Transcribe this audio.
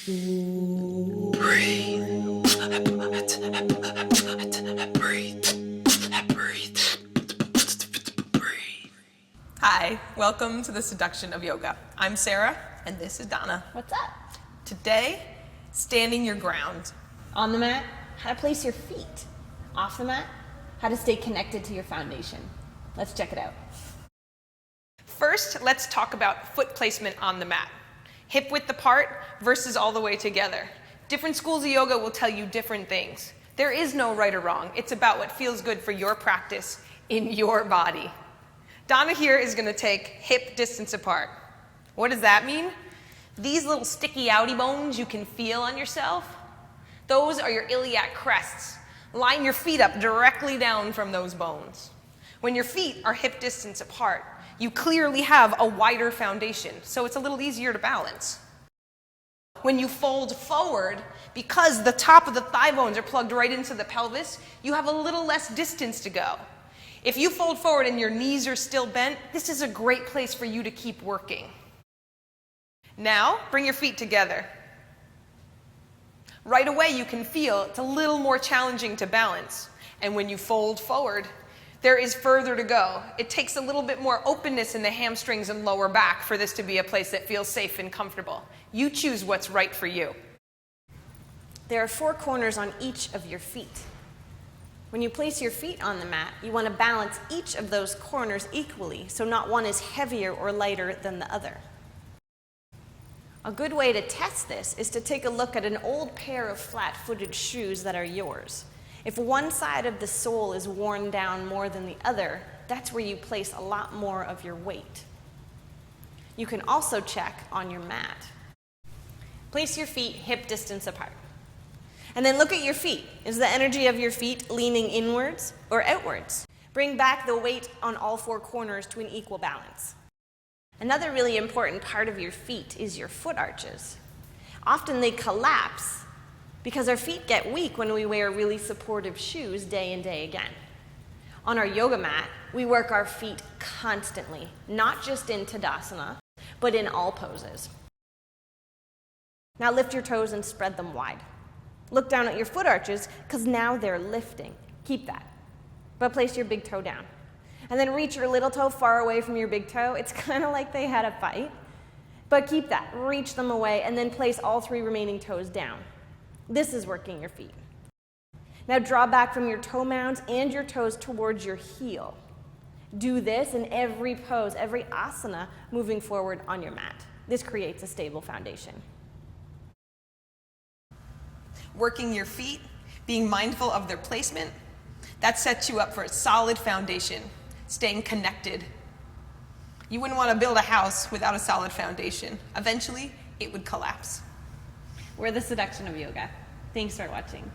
Hi, welcome to the Seduction of Yoga. I'm Serah, and this is Donna. What's up? Today, standing your ground. On the mat, how to place your feet. Off the mat, how to stay connected to your foundation. Let's check it out. First, let's talk about foot placement on the mat. Hip width apart versus all the way together. Different schools of yoga will tell you different things. There is no right or wrong. It's about what feels good for your practice in your body. Donna here is going to take hip distance apart. What does that mean? These little sticky outy bones you can feel on yourself, those are your iliac crests. Line your feet up directly down from those bones. When your feet are hip distance apart, you clearly have a wider foundation, so it's a little easier to balance. When you fold forward, because the top of the thigh bones are plugged right into the pelvis, you have a little less distance to go. If you fold forward and your knees are still bent, this is a great place for you to keep working. Now, bring your feet together. Right away, you can feel it's a little more challenging to balance. And when you fold forward, there is further to go. It takes a little bit more openness in the hamstrings and lower back for this to be a place that feels safe and comfortable. You choose what's right for you. There are 4 corners on each of your feet. When you place your feet on the mat, you want to balance each of those corners equally, so not one is heavier or lighter than the other. A good way to test this is to take a look at an old pair of flat-footed shoes that are yours. If one side of the sole is worn down more than the other, that's where you place a lot more of your weight. You can also check on your mat. Place your feet hip distance apart. And then look at your feet. Is the energy of your feet leaning inwards or outwards? Bring back the weight on all 4 corners to an equal balance. Another really important part of your feet is your foot arches. Often they collapse because our feet get weak when we wear really supportive shoes day and day again. On our yoga mat, we work our feet constantly, not just in Tadasana, but in all poses. Now lift your toes and spread them wide. Look down at your foot arches, because now they're lifting. Keep that. But place your big toe down. And then reach your little toe far away from your big toe. It's kind of like they had a fight. But keep that. Reach them away, and then place all 3 remaining toes down. This is working your feet. Now draw back from your toe mounds and your toes towards your heel. Do this in every pose, every asana moving forward on your mat. This creates a stable foundation. Working your feet, being mindful of their placement, that sets you up for a solid foundation, staying connected. You wouldn't want to build a house without a solid foundation. Eventually, it would collapse. We're the Seduction of Yoga. Thanks for watching.